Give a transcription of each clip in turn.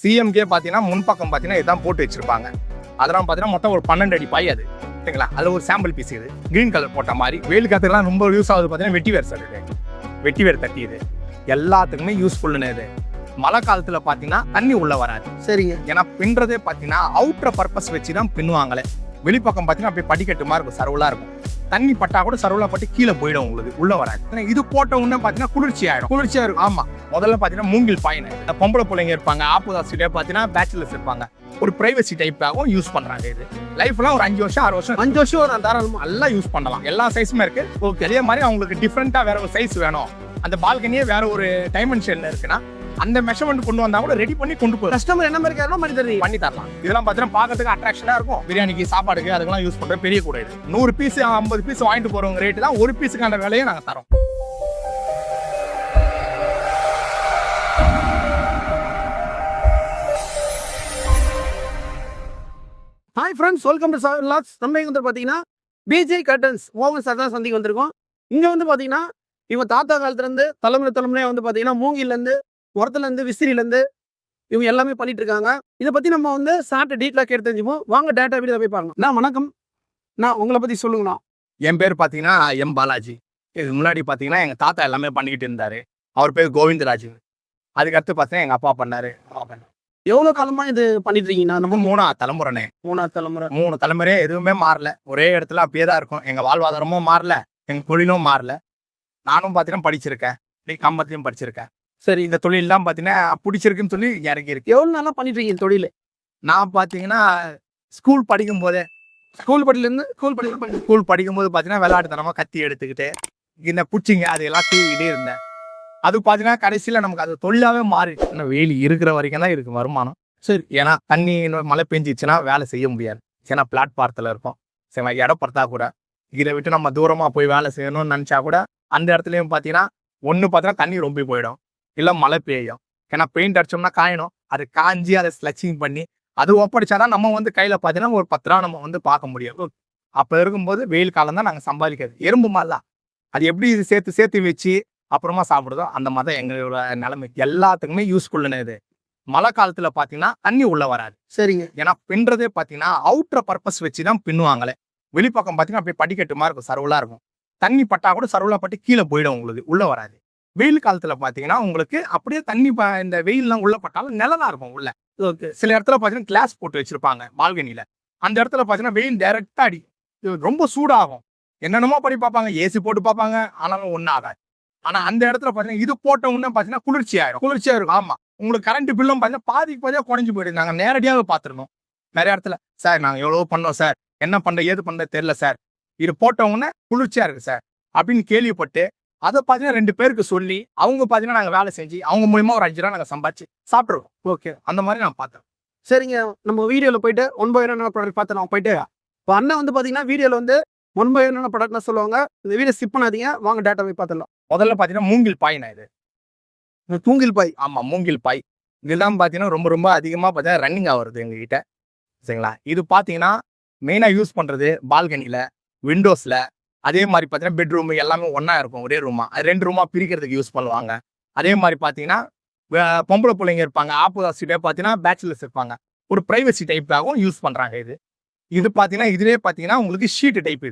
CMK பார்த்தீங்கன்னா முன்பக்கம் பார்த்தீங்கன்னா இதான் போட்டு வச்சிருப்பாங்க. அதெல்லாம் பார்த்தீங்கன்னா மொத்தம் ஒரு 12 அடி பாய் அது. சரிங்களா? அதில் ஒரு சாம்பிள் பீஸ் இது கிரீன் கலர் போட்ட மாதிரி. வெயில் காத்துக்கெல்லாம் ரொம்ப யூஸ் ஆகுது பார்த்தீங்கன்னா வெட்டிவேர் சார். இது வெட்டிவேர் தட்டி இது எல்லாத்துக்குமே யூஸ்ஃபுல்லுன்னு. இது மழை காலத்தில் பார்த்தீங்கன்னா தண்ணி உள்ள வராது. சரிங்க. ஏன்னா பின்றதே பார்த்தீங்கன்னா அவுட்டர் பர்பஸ் வச்சு தான் பின்னுவாங்களே. வெளிப்பக்கம் பார்த்தீங்கன்னா அப்படியே படிக்கட்டுமா இருக்கும், சர்வலாக இருக்கும். தண்ணி பட்டா கூட சர்வலா பட்டு கீழே போயிடும், உங்களுக்கு உள்ள வராது. இது போட்ட உடனே பார்த்தீங்கன்னா குளிர்ச்சி ஆயிடும். குளிர்ச்சியா இருக்கும். ஆமா, முதல்ல பார்த்தீங்கன்னா மூங்கில் பாயின பொம்பளை பிள்ளைங்க இருப்பாங்க, ஆப்போசிட்டே பார்த்தீங்கன்னா பேச்சுலர்ஸ் இருப்பாங்க. ஒரு பிரைவசி டைப்பாகவும் யூஸ் பண்றாங்க. இது லைஃப்லாம் ஒரு 5 வருஷம் 6 வருஷம் 5 வருஷம் நான் தாராளமா எல்லாம் யூஸ் பண்ணலாம். எல்லா சைஸுமே இருக்கு. ஓகே, அதே மாதிரி அவங்களுக்கு டிஃப்ரெண்டா வேற ஒரு சைஸ் வேணும், அந்த பால்கனியே வேற ஒரு டைமென்ஷன்ல இருக்குன்னா அந்த மெஷர்மெண்ட் கொண்டு வந்தா கூட ரெடி பண்ணி கொண்டு போய் கஸ்டமர் என்ன மாதிரி கேரளோ பண்ணி தரலாம். இதெல்லாம் பார்த்தீங்கன்னா பார்க்கறதுக்கு அட்ராக்ஷனா இருக்கும். பிரியாணிக்கு சாப்பாடுக்கு அதுக்கெல்லாம் யூஸ் பண்ற பெரிய கூட இது 100 பீஸ் 50 பீஸ் வாங்கிட்டு போறவங்க ரேட்டு தான் ஒரு பீஸுக்கான விலையை நாங்க தரோம். ஹாய் ஃப்ரெண்ட்ஸ், வெல்கம் டு சார் லாக்ஸ். நம்ம இங்க வந்து பார்த்தீங்கன்னா பிஜே கர்டன்ஸ் ஓவன் சார் தான் சந்திக்கு வந்திருக்கோம். இங்கே வந்து பார்த்தீங்கன்னா இவங்க தாத்தா காலத்துலேருந்து தலைமுறையாக வந்து பார்த்தீங்கன்னா மூங்கிலேருந்து உரத்துலேருந்து விசிறிலேருந்து இவங்க எல்லாமே பண்ணிட்டு இருக்காங்க. இதை பற்றி நம்ம வந்து சார்ட்ட டீட்டெயிலாக கேட்டு தெரிஞ்சுப்போம். வாங்க டேட்டா வீடியோ போய் பாருங்க. நான் வணக்கம், நான் உங்களை பற்றி சொல்லுங்கண்ணா. என் பேர் பார்த்தீங்கன்னா எம் பாலாஜி. இதுக்கு முன்னாடி பார்த்தீங்கன்னா எங்கள் தாத்தா எல்லாமே பண்ணிக்கிட்டு இருந்தார். அவர் பேர் கோவிந்தராஜ். அதுக்கடுத்து பார்த்தீங்கன்னா எங்கள் அப்பா பண்ணார். எவ்வளோ காலமாக இது பண்ணிட்டு இருக்கீங்கன்னா? நம்ம 3ஆவது தலைமுறைனே. 3ஆவது தலைமுறை. 3 தலைமுறையே எதுவுமே மாறல, ஒரே இடத்துல அப்படியே தான் இருக்கும். எங்கள் வாழ்வாதாரமும் மாறல, எங்கள் தொழிலும் மாறல. நானும் பார்த்தீங்கன்னா படிச்சிருக்கேன், கம்பத்துலையும் படிச்சிருக்கேன். சரி, இந்த தொழிலெலாம் பார்த்தீங்கன்னா பிடிச்சிருக்குன்னு சொல்லி இறங்கி இருக்கு. எவ்வளோ நாளாக பண்ணிட்டு இருக்கீங்க தொழில்? நான் பார்த்தீங்கன்னா ஸ்கூல் படிக்கும் போதே ஸ்கூல் படிக்கும்போது பார்த்தீங்கன்னா விளையாட்டுத்தனமாக கத்தி எடுத்துக்கிட்டு இந்த பூச்சிங்க அது எல்லாத்தையும் இதே இருந்தேன். அது பார்த்தீங்கன்னா கடைசியில் நமக்கு அது தொழிலாகவே மாறி. வெயில் இருக்கிற வரைக்கும் தான் இருக்கு வருமானம். சரி, ஏன்னா தண்ணி மழை பெஞ்சிச்சுன்னா வேலை செய்ய முடியாது. ஏன்னா பிளாட்பாரத்தில் இருக்கும். சரி, இடம் படுத்தா கூட இதை விட்டு நம்ம தூரமாக போய் வேலை செய்யணும்னு நினச்சா கூட அந்த இடத்துலையும் பார்த்தீங்கன்னா ஒன்று பார்த்தீங்கன்னா தண்ணி ரொம்ப போயிடும், இல்லை மழை பெய்யும். ஏன்னா பெயிண்ட் அடிச்சோம்னா காயணும், அது காஞ்சி அதை ஸ்லச்சிங் பண்ணி அது ஒப்படைச்சாதான் நம்ம வந்து கையில் பார்த்தீங்கன்னா ஒரு 10 ரூபா நம்ம வந்து பார்க்க முடியும். அப்போ இருக்கும்போது வெயில் காலம் தான் நாங்கள் சம்பாதிக்கிறது. எறும்பு மாதிரிலாம் அது எப்படி இது சேர்த்து வச்சு அப்புறமா சாப்பிடுதோ அந்த மாதிரி தான் எங்களோட நிலைமை. எல்லாத்துக்குமே யூஸ்ஃபுல்லுன்னு. இது மழை காலத்தில் பார்த்தீங்கன்னா தண்ணி உள்ள வராது. சரிங்க. ஏன்னா பின்றதே பார்த்தீங்கன்னா அவுட்டர் பர்பஸ் வச்சு தான் பின்னுவாங்களே. வெளிப்பக்கம் பார்த்தீங்கன்னா அப்படியே படிக்கட்டுமா இருக்கும், சர்வலாக இருக்கும். தண்ணி பட்டா கூட சர்வலாக பட்டு கீழே போயிடும், உங்களுக்கு உள்ள வராது. வெயில் காலத்துல பாத்தீங்கன்னா உங்களுக்கு அப்படியே தண்ணி இந்த வெயில்லாம் உள்ள பட்டாலும் நிழலா இருக்கும் உள்ள. சில இடத்துல பாத்தீங்கன்னா கிளாஸ் போட்டு வச்சிருப்பாங்க பால்கனியில. அந்த இடத்துல பாத்தீங்கன்னா வெயில் டைரக்டா அடி, ரொம்ப சூடாகும். என்னென்னமோ பண்ணி பார்ப்பாங்க, ஏசி போட்டு பார்ப்பாங்க, ஆனாலும் ஒன்றும் ஆகாது. ஆனா அந்த இடத்துல பாத்தீங்கன்னா இது போட்ட உடனே பாத்தீங்கன்னா குளிர்ச்சியா இருக்கும். ஆமா, உங்களுக்கு கரண்ட் பில்லும் பாத்தீங்கன்னா பாதியா குறைஞ்சு போயிடுது. நாங்க நேரடியாக பார்த்துருந்தோம் நிறைய இடத்துல. சார் நாங்க எவ்வளவு பண்ணோம் சார், என்ன பண்ற ஏது பண்ற தெரியல சார், இது போட்ட உடனே குளிர்ச்சியா இருக்கு சார் அப்படின்னு கேள்விப்பட்டு அதை பார்த்தீங்கன்னா 2 பேருக்கு சொல்லி அவங்க பார்த்தீங்கன்னா நாங்கள் வேலை செஞ்சு அவங்க மூலியமா ஒரு 5 ரூபா நாங்கள் சம்பாதிச்சு சாப்பிட்ருவோம். ஓகே, அந்த மாதிரி நான் பார்த்தேன். சரிங்க, நம்ம வீடியோவில் போயிட்டு 1 by 1 ப்ராடக்ட் பார்த்து நான் போயிட்டு இப்போ அண்ணன் வந்து பார்த்தீங்கன்னா வீடியோவில் வந்து 1 by 1 ப்ராடக்ட்னா சொல்லுவாங்க. இந்த வீடியோ ஸ்கிப் பண்ணாதீங்க, வாங்க டேட்டா போய் பார்த்துடலாம். முதல்ல பார்த்தீங்கன்னா மூங்கில் பாய்னா இது மூங்கில் பாய். ஆமாம், மூங்கில் பாய். இதெல்லாம் பார்த்தீங்கன்னா ரொம்ப அதிகமாக பார்த்தீங்கன்னா ரன்னிங் ஆகுறது எங்ககிட்ட. சரிங்களா? இது பார்த்தீங்கன்னா மெயினாக யூஸ் பண்ணுறது பால்கனியில், விண்டோஸில், அதே மாதிரி பார்த்தீங்கன்னா பெட்ரூம் எல்லாமே ஒன்றா இருக்கும், ஒரே ரூமா. 2 ரூமா பிரிக்கிறதுக்கு யூஸ் பண்ணுவாங்க. அதே மாதிரி பார்த்தீங்கன்னா பொம்பளை பிள்ளைங்க இருப்பாங்க, ஆப்போசிட்டே பார்த்தீங்கன்னா பேச்சுலர்ஸ் இருப்பாங்க. ஒரு பிரைவசி டைப்பாகவும் யூஸ் பண்ணுறாங்க. இது பார்த்தீங்கன்னா இதுலேயே பார்த்தீங்கன்னா உங்களுக்கு ஷீட்டு டைப்.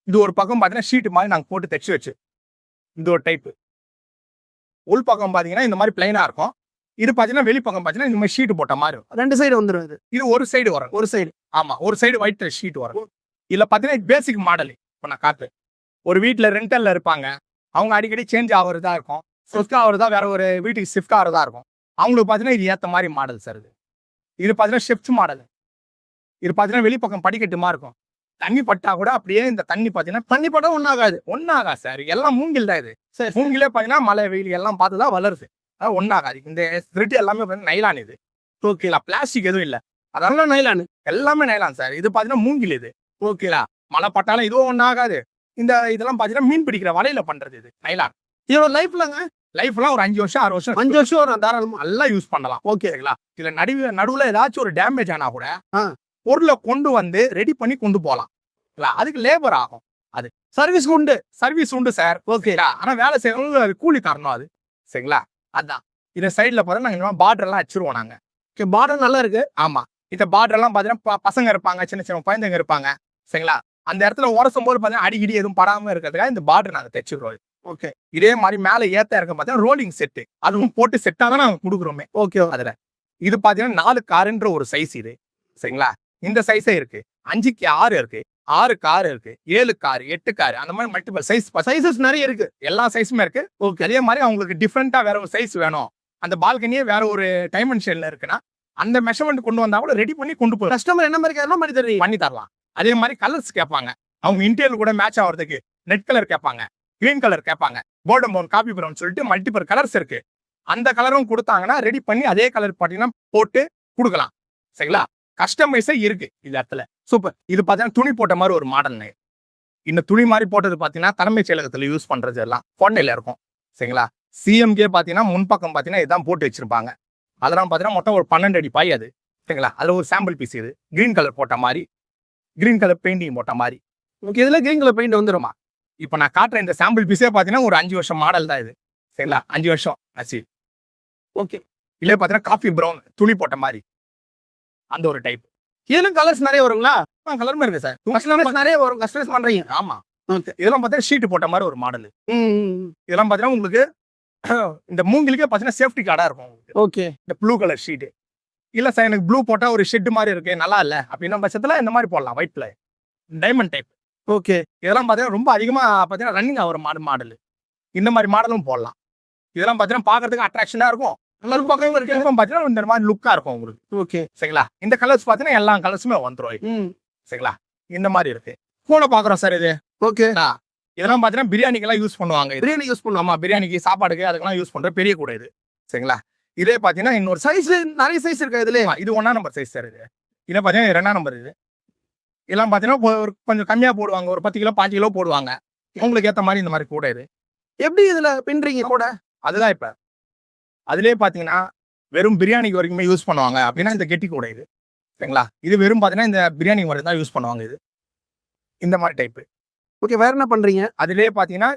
இது ஒரு பக்கம் பார்த்தீங்கன்னா ஷீட்டு மாதிரி நாங்கள் போட்டு தைச்சு வச்சு, இது ஒரு டைப்பு. உள் பக்கம் பார்த்தீங்கன்னா இந்த மாதிரி பிளைனாக இருக்கும். இது பார்த்தீங்கன்னா வெளிப்பக்கம் பார்த்தீங்கன்னா இந்த மாதிரி ஷீட்டு போட்ட மாதிரி 2 சைடு வந்துடும். இது ஒரு சைடு வரும், ஒரு சைடு. ஆமாம், ஒரு சைடு ஒயிட் ஷீட் வரும். இதில் பார்த்தீங்கன்னா பேசிக் மாடல். இப்போ நான் காட்டு ஒரு வீட்டில் ரெண்டலில் இருப்பாங்க, அவங்க அடிக்கடி சேஞ்ச் ஆகிறதா இருக்கும், ஷிஃப்ட் ஆகிறதா வேற ஒரு வீட்டுக்கு ஷிஃப்ட் ஆகிறதா இருக்கும். அவங்களுக்கு பார்த்தீங்கன்னா இது ஏற்ற மாதிரி மாடல் சார். இது பார்த்தீங்கன்னா ஷிஃப்ட் மாடல். இது பார்த்தீங்கன்னா வெளிப்பக்கம் படிக்கட்டுமா இருக்கும். தண்ணி பட்டா கூட அப்படியே இந்த தண்ணி பார்த்தீங்கன்னா தண்ணி பட்டா ஒன்றாகாது சார். எல்லாம் மூங்கில் தான். இது சரி, மூங்கிலே பார்த்தீங்கன்னா மழை வெயில் எல்லாம் பார்த்து தான் வளருது. அதான் ஒன்றாகாது. இந்த த்ரெட் எல்லாமே பார்த்தீங்கன்னா நைலான். இது ஓகேலா, பிளாஸ்டிக் எதுவும் இல்லை, அதெல்லாம் நைலான், எல்லாமே நைலான் சார். இது பார்த்தீங்கன்னா மூங்கில். இது ஓகேலா, மழை பட்டாலும் இதுவும் ஒன்றாகாது. இதெல்லாம் பார்த்தீங்கன்னா மீன் பிடிக்கிற வலையில பண்றது. இது நைலான். இதோட லைஃப்லாம் ஒரு 5 வருஷம் 6 வருஷம் 5 வருஷம் தாராளமா நல்லா யூஸ் பண்ணலாம். ஓகேங்களா? இதுல நடுவுல ஏதாச்சும் ஒரு டேமேஜ் ஆனா கூட பொருளை கொண்டு வந்து ரெடி பண்ணி கொண்டு போகலாம். அதுக்கு லேபர் ஆகும். அது சர்வீஸ் உண்டு சார். ஓகேங்களா? ஆனா வேலை செய்யறவங்க அது கூலி தரணும். அது சரிங்களா? அதான் இதை சைடில் பார்த்தா நாங்கள் பார்டர் எல்லாம் வச்சிருவோம் நாங்கள். ஓகே, பார்டர் நல்லா இருக்கு. ஆமா, இந்த பார்டர் எல்லாம் பார்த்தீங்கன்னா பசங்க இருப்பாங்க, சின்ன சின்ன குழந்தைங்க இருப்பாங்க, சரிங்களா? அந்த இடத்துல உரசும் போது பார்த்தீங்கன்னா அடிக்கடி எதுவும் படாம இருக்கிறதுக்காக இந்த பார்டர் நாங்கள் தைச்சிக்கிறோம். ஓகே, இதே மாதிரி மேலே ஏத்த இருக்க பார்த்தீங்கன்னா ரோலிங் செட்டு, அதுவும் போட்டு செட்டாக தான் நாங்கள் கொடுக்குறோமே. ஓகே, அதுல இது பார்த்தீங்கன்னா 4 காருன்ற ஒரு சைஸ் இது, சரிங்களா? இந்த சைஸே இருக்கு, 5க்கு 6 இருக்கு, 6 கார் இருக்கு, 7 கார், 8 கார், அந்த மாதிரி மல்டிபிள் சைஸஸ் நிறைய இருக்கு. எல்லா சைஸுமே இருக்கு. ஓகே, அதே மாதிரி அவங்களுக்கு டிஃப்ரெண்டா வேற ஒரு சைஸ் வேணும், அந்த பால்கனியே வேற ஒரு டைமென்ஷன்ல இருக்குன்னா அந்த மெஷர்மெண்ட் கொண்டு வந்தா கூட ரெடி பண்ணி கொண்டு போய் கஸ்டமர் என்ன மாதிரி கேட்கணும் பண்ணி தரலாம். அதே மாதிரி கலர்ஸ் கேட்பாங்க, அவங்க இன்டீரியர் கூட மேட்ச் ஆகிறதுக்கு ரெட் கலர் கேட்பாங்க, கிரீன் கலர் கேட்பாங்க, கோல்டன் ப்ரௌன், காபி ப்ரௌன் சொல்லிட்டு மல்டிபிள் கலர்ஸ் இருக்கு. அந்த கலரும் கொடுத்தாங்கன்னா ரெடி பண்ணி அதே கலர் பாத்தீங்கன்னா போட்டு கொடுக்கலாம், சரிங்களா? கஸ்டமைஸே இருக்கு இந்த இடத்துல. சூப்பர். இது பாத்தீங்கன்னா துணி போட்ட மாதிரி ஒரு மாடல். இந்த துணி மாதிரி போட்டது பாத்தீங்கன்னா தலைமைச் செயலகத்துல யூஸ் பண்றது எல்லாம் பொண்ணையில இருக்கும், சரிங்களா? சிஎம்கே பாத்தீங்கன்னா முன்பக்கம் பாத்தீங்கன்னா இதான் போட்டு வச்சிருப்பாங்க. அதெல்லாம் பாத்தீங்கன்னா மொத்தம் ஒரு 12 அடி பாய் அது, சரிங்களா? அதுல ஒரு சாம்பிள் பீஸ் இது கிரீன் கலர் போட்ட மாதிரி, கிரீன் கலர் பெயிண்டிங் போட்ட மாதிரி. ஓகே, இதுல கிரீன் கலர் பெயிண்ட் வந்துருமா? இப்ப நான் காட்டுற இந்த சாம்பிள் பீஸே பாத்தீங்கன்னா ஒரு 5 வருஷம் மாடல் தான் இது, சரிங்களா? 5 வருஷம் ஆச்சு. ஓகே, இல்ல பாத்தீங்கன்னா காஃபி ப்ரௌன் துணி போட்ட மாதிரி அந்த ஒரு டைப். இதுல கலர்ஸ் நிறைய வருங்களா? கலருமே இருக்கு சார், கஸ்டமர்ஸ் நிறைய வரும், கஸ்டமைஸ் பண்றீங்க. ஆமா. ஓகே, இதெல்லாம் பாத்தீங்கன்னா ஷீட் போட்ட மாதிரி ஒரு மாடல். இதெல்லாம் பாத்தீங்கன்னா உங்களுக்கு இந்த மூங்கிலுக்கே பாத்தீங்கன்னா சேஃப்டி கார்டா இருக்கும் உங்களுக்கு. ஓகே, இந்த ப்ளூ கலர் ஷீட் இல்ல சார் எனக்கு ப்ளூ போட்டா ஒரு ஷெட் மாதிரி இருக்கு நல்லா இல்ல அப்படின்னா பட்சத்துல இந்த மாதிரி போடலாம், ஒயிட்ல டைமண்ட் டைப். ஓகே, இதெல்லாம் பாத்தீங்கன்னா ரொம்ப அதிகமா பாத்தீங்கன்னா ரன்னிங் ஆகிற மாடல். இந்த மாதிரி மாடலும் போடலாம். இதெல்லாம் பாத்தீங்கன்னா பாக்குறதுக்கு அட்ராக்ஷனா இருக்கும், பாத்தீங்கன்னா இந்த மாதிரி லுக்கா இருக்கும் உங்களுக்கு. ஓகே, சரிங்களா? இந்த கலர்ஸ் பாத்தீங்கன்னா எல்லா கலர்ஸுமே வந்துரும், சரிங்களா? இந்த மாதிரி இருக்கு. கூட பாக்குறோம் சார் இது. ஓகே, இதெல்லாம் பாத்தீங்கன்னா பிரியாணிக்கெல்லாம் யூஸ் பண்ணுவாங்க. பிரியாணி யூஸ் பண்ணுவோம். ஆமா, பிரியாணிக்கு சாப்பாடுக்கு அதுக்கெல்லாம் யூஸ் பண்ற பெரிய கூட இது, சரிங்களா? இதே பாத்தீங்கன்னா இன்னொரு சைஸ் நிறைய சைஸ் இருக்கா இதுல? இது 1ஆம் நம்பர் சைஸ் சார். இது இதை பாத்தீங்கன்னா 2ஆம் நம்பர். இது இதெல்லாம் பாத்தீங்கன்னா ஒரு கொஞ்சம் கம்மியா போடுவாங்க, ஒரு 10 கிலோ 5 கிலோ போடுவாங்க, உங்களுக்கு ஏத்த மாதிரி இந்த மாதிரி கூட. இது எப்படி இதுல பின்றீங்க கூட? அதுதான் இப்ப அதுலயே பாத்தீங்கன்னா வெறும் பிரியாணிக்கு வரைக்குமே யூஸ் பண்ணுவாங்க அப்படின்னா இந்த கெட்டி கூட இது, சரிங்களா? இது வெறும் பாத்தீங்கன்னா இந்த பிரியாணி வரைக்கும் தான் யூஸ் பண்ணுவாங்க. இது இந்த மாதிரி டைப். ஓகே, வேற என்ன பண்றீங்க? அதுலயே பாத்தீங்கன்னா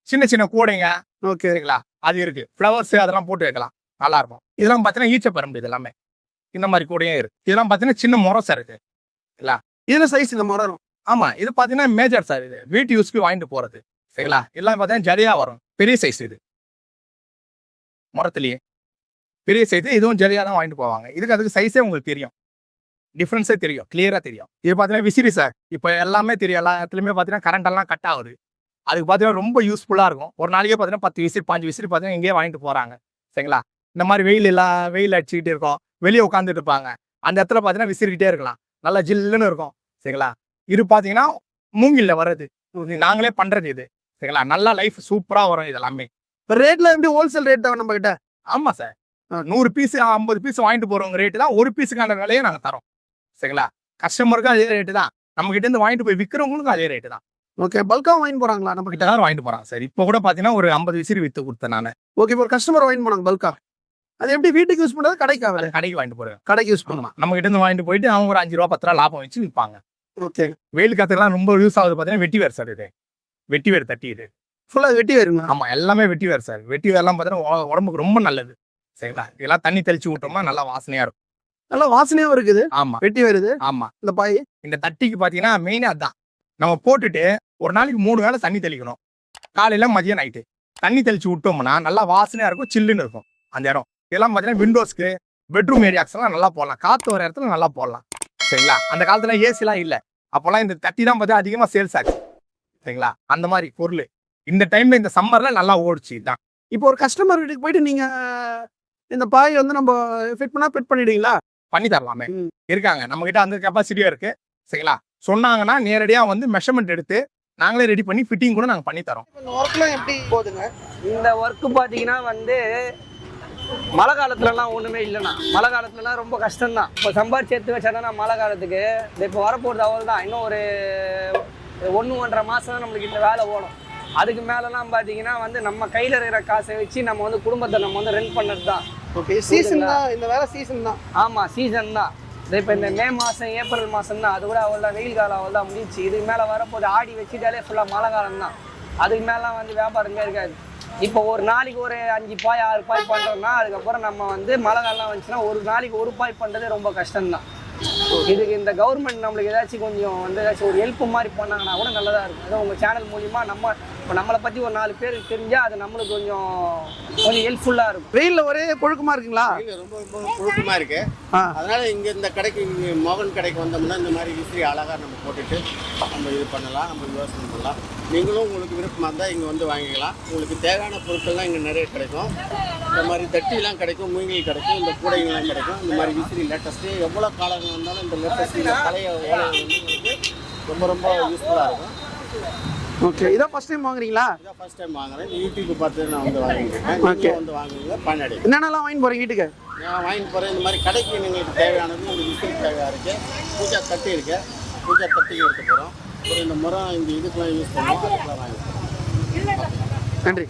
சின்ன சின்ன கூடைங்க, ஓகே, சரிங்களா? அது இருக்கு, ஃப்ளவர்ஸ் அதெல்லாம் போட்டு வைக்கலாம், நல்லா இருக்கும். இதெல்லாம் பாத்தீங்கன்னா ஈச்சப்பரம்பு, இது எல்லாமே இந்த மாதிரி கூடையே இருக்கு. இதெல்லாம் பாத்தீங்கன்னா சின்ன முரசா இருக்கு இல்ல, இதுல சைஸ் இந்த மாதிரி வரும். ஆமா, இது பாத்தீங்கன்னா மேஜர் சார், இது வீட்டு யூஸ்க்கு வாங்கிட்டு போறது, சரிங்களா? எல்லாம் பாத்தீங்கன்னா ஜலியா வரும், பெரிய சைஸ். இது மரத்திலேயே பெரிய சைஸ், இதுவும் ஜலியா தான் வாங்கிட்டு போவாங்க. அதுக்கு சைஸே உங்களுக்கு தெரியும், டிஃபரன்ஸே தெரியும், கிளியரா தெரியும். இது பாத்தீங்கன்னா விசிறி சார், இப்ப எல்லாமே தெரியும், எல்லா இடத்துலயுமே பாத்தீங்கன்னா கரண்ட் எல்லாம் கட் ஆகுது. அதுக்கு பாத்தீங்கன்னா ரொம்ப யூஸ்ஃபுல்லா இருக்கும். ஒரு நாளைக்கே பாத்தீங்கன்னா 10 விசிறி 5 விசிறி பாத்தீங்கன்னா இங்கேயே வாங்கிட்டு போறாங்க, சரிங்களா? இந்த மாதிரி வெயில் அடிச்சுக்கிட்டு இருக்கும், வெளியே உட்காந்துட்டு இருப்பாங்க, அந்த இடத்துல பாத்தீங்கன்னா விசிறிக்கிட்டே இருக்கலாம், நல்லா ஜில்லுன்னு இருக்கும், சரிங்களா? இது பாத்தீங்கன்னா மூங்கில்ல வர்றது, நாங்களே பண்றது இது, சரிங்களா? நல்லா லைஃப் சூப்பரா வரும். இது எல்லாமே ரேட்ல எப்படி ஹோல்சேல் ரேட் தான் நம்ம கிட்ட? ஆமா சார், 100 பீஸ் 50 பீஸ் வாங்கிட்டு போறவங்க ரேட்டு தான் ஒரு பீஸுக்கான விலையை நாங்க தரோம், சரிங்களா? கஸ்டமருக்கும் அதே ரேட்டு தான், நம்ம கிட்ட இருந்து வாங்கிட்டு போய் விற்கிறவங்களுக்கும் அதே ரேட்டு தான். ஓகே, பல்கா வாங்கிட்டு போறாங்களா? நம்ம கிட்ட தான் வாங்கிட்டு போறாங்க சார். இப்போ கூட பாத்தீங்கன்னா ஒரு 50 விசிறி வித்து கொடுத்தேன் நானு. ஓகே, இப்போ ஒரு கஸ்டமர் வாங்கிட்டு போனாங்க பல்கா, அது எப்படி வீட்டுக்கு யூஸ் பண்றது? கடைக்கு வாங்கிட்டு போறேன், கடைக்கு யூஸ் பண்ணுமா? நம்ம கிட்ட இருந்து வாங்கிட்டு போயிட்டு அவங்க ஒரு 5 ரூபா 10 ரூபா லாபம் வச்சு விற்பாங்க. ஓகே, வெயில் காத்துக்கெல்லாம் ரொம்ப யூஸ் ஆகுது பாத்தீங்கன்னா வெட்டி வேர் சார். இது வெட்டி வேர் தட்டி, இது ஃபுல்லா வெட்டி வேருங்களா? ஆமா, எல்லாமே வெட்டி வேர் சார். வெட்டி வேர்லாம் பாத்தீங்கன்னா உடம்புக்கு ரொம்ப நல்லது, சரிங்களா? இதெல்லாம் தண்ணி தெளிச்சு விட்டோம்னா நல்லா வாசனையா இருக்கும், நல்லா வாசனையாவும் இருக்குது. ஆமா, வெட்டி வருது. ஆமா. இந்த பாய் இந்த தட்டிக்கு பாத்தீங்கன்னா மெயினா அதான், நம்ம போட்டுட்டு ஒரு நாளைக்கு 3 வேளை தண்ணி தெளிக்கணும், காலையில மதியம் நைட்டு தண்ணி தெளிச்சு விட்டோம்னா நல்லா வாசனையா இருக்கும், சில்லுன்னு இருக்கும் அந்த இடம். இதெல்லாம் பாத்தீங்கன்னா விண்டோஸ்க்கு பெட்ரூம் ஏரியாக்ஸ் எல்லாம் நல்லா போடலாம், காத்து வர இடத்துல நல்லா போடலாம், சரிங்களா? அந்த காலத்துல ஏசி எல்லாம் இல்ல, அப்பெல்லாம் இந்த தட்டி தான் பார்த்தா அதிகமா சேல்ஸ் ஆச்சு, சரிங்களா? அந்த மாதிரி பொருள் இந்த டைம்ல இந்த சம்மர்ல நல்லா ஓடிச்சு. தான் இப்போ ஒரு கஸ்டமர் வீட்டுக்கு போயிட்டு நீங்க இந்த பாய் வந்து நம்ம ஃபிட் பண்ணிடுவீங்களா? பண்ணி தரலாமே, இருக்காங்க நம்ம கிட்ட, அந்த கெப்பாசிட்டியா இருக்கு, சரிங்களா? சொன்னாங்கன்னா நேரடியா வந்து மெஷர்மெண்ட் எடுத்து நாங்களே ரெடி பண்ணி ஃபிட்டிங் கூட நாங்க பண்ணி தரோம். இந்த ஒர்க்லாம் எப்படி போகுதுங்க? இந்த ஒர்க்கு பார்த்தீங்கன்னா வந்து மழை காலத்துலலாம் ஒன்றுமே இல்லைண்ணா. மழை காலத்துலலாம் ரொம்ப கஷ்டம்தான். இப்போ சம்பாரிச்சு எடுத்து வச்சாதான் மழை காலத்துக்கு இப்போ வரப்போகிறது அவள் தான். இன்னும் ஒரு 1-1.5 மாதம் தான் நம்மளுக்கு இந்த வேலை ஓடும். அதுக்கு மேலெலாம் பார்த்தீங்கன்னா வந்து நம்ம கையில் இருக்கிற காசை வச்சு நம்ம வந்து குடும்பத்தை நம்ம வந்து ரன் பண்ணது தான். ஓகே, சீசன் தான் இந்த வேலை, சீசன் தான். ஆமாம், சீசன் தான். இப்போ இந்த மே மாதம் ஏப்ரல் மாதம் தான், அது கூட அவள் தான் வெயில் காலம் அவள் தான் முடிச்சு. இதுக்கு மேலே வரப்போது ஆடி வச்சுட்டாலே ஃபுல்லாக மழை காலம் தான். அதுக்கு மேலாம் வந்து வியாபாரமே இருக்காது. இப்போ ஒரு நாளைக்கு ஒரு 5 பாய் 6 பாய் பண்ணுறோம்னா அதுக்கப்புறம் நம்ம வந்து மழை காலம் வந்துச்சுன்னா ஒரு நாளைக்கு ஒரு பாய் பண்ணுறதே ரொம்ப கஷ்டம்தான். இதுக்கு இந்த கவர்மெண்ட் நம்மளுக்கு ஏதாச்சும் கொஞ்சம் வந்து ஏதாச்சும் ஒரு ஹெல்ப் மாதிரி பண்ணாங்கன்னா கூட நல்லதாக இருக்கும். ஏதோ உங்கள் சேனல் மூலிமா இப்போ நம்மளை பற்றி ஒரு 4 பேருக்கு தெரிஞ்சால் அது நம்மளுக்கு கொஞ்சம் ஹெல்ப்ஃபுல்லாக இருக்கும். வெயில்ல ஒரே புழுக்கமா இருக்குங்களா? ரொம்ப ரொம்ப புழுக்கமாக இருக்கு. அதனால இங்கே இந்த கடைக்கு மோகன் கடைக்கு வந்தோம்னா இந்த மாதிரி விசிறி அழகாக நம்ம போட்டுட்டு நம்ம இது பண்ணலாம், நம்ம யோசனை பண்ணலாம். நீங்களும் உங்களுக்கு விருப்பமாக இருந்தால் இங்கே வந்து வாங்கிக்கலாம். உங்களுக்கு தேவையான பொருட்கள்லாம் இங்கே நிறைய கிடைக்கும். இந்த மாதிரி தட்டிலாம் கிடைக்கும், மூங்கில் கிடைக்கும், இந்த கூடைகள்லாம் கிடைக்கும். இந்த மாதிரி விசிறி லேட்டஸ்ட்டு எவ்வளோ காலங்கள் வந்தாலும் இந்த லேட்டஸ்ட் இந்த பழைய ஓலை வந்து உங்களுக்கு ரொம்ப ரொம்ப யூஸ்ஃபுல்லாக இருக்கும். ஓகே, இதான் ஃபர்ஸ்ட் டைம் வாங்குறீங்களா? இதான் ஃபர்ஸ்ட் டைம் வாங்குறேன். யூடியூப் பார்த்து நான் வந்து வாங்கியிருக்கேன். நீங்கள் வந்து வாங்குவீங்க பயனடை. என்னென்னலாம் வாங்கி போகிறீங்க வீட்டுக்கு? நான் வாங்கிட்டு போகிறேன். இந்த மாதிரி கடைக்கு எங்களுக்கு தேவையானது இந்த விசிறி தேவையாக இருக்குது. பூஜா தட்டி இருக்கு, பூஜா தட்டிக்கு எடுத்து போகிறோம். ஒரு இந்த முறம் இந்த இதுக்கெலாம் யூஸ் பண்ணுவோம், அதுக்கெலாம் வாங்கிக்கிறோம். நன்றி.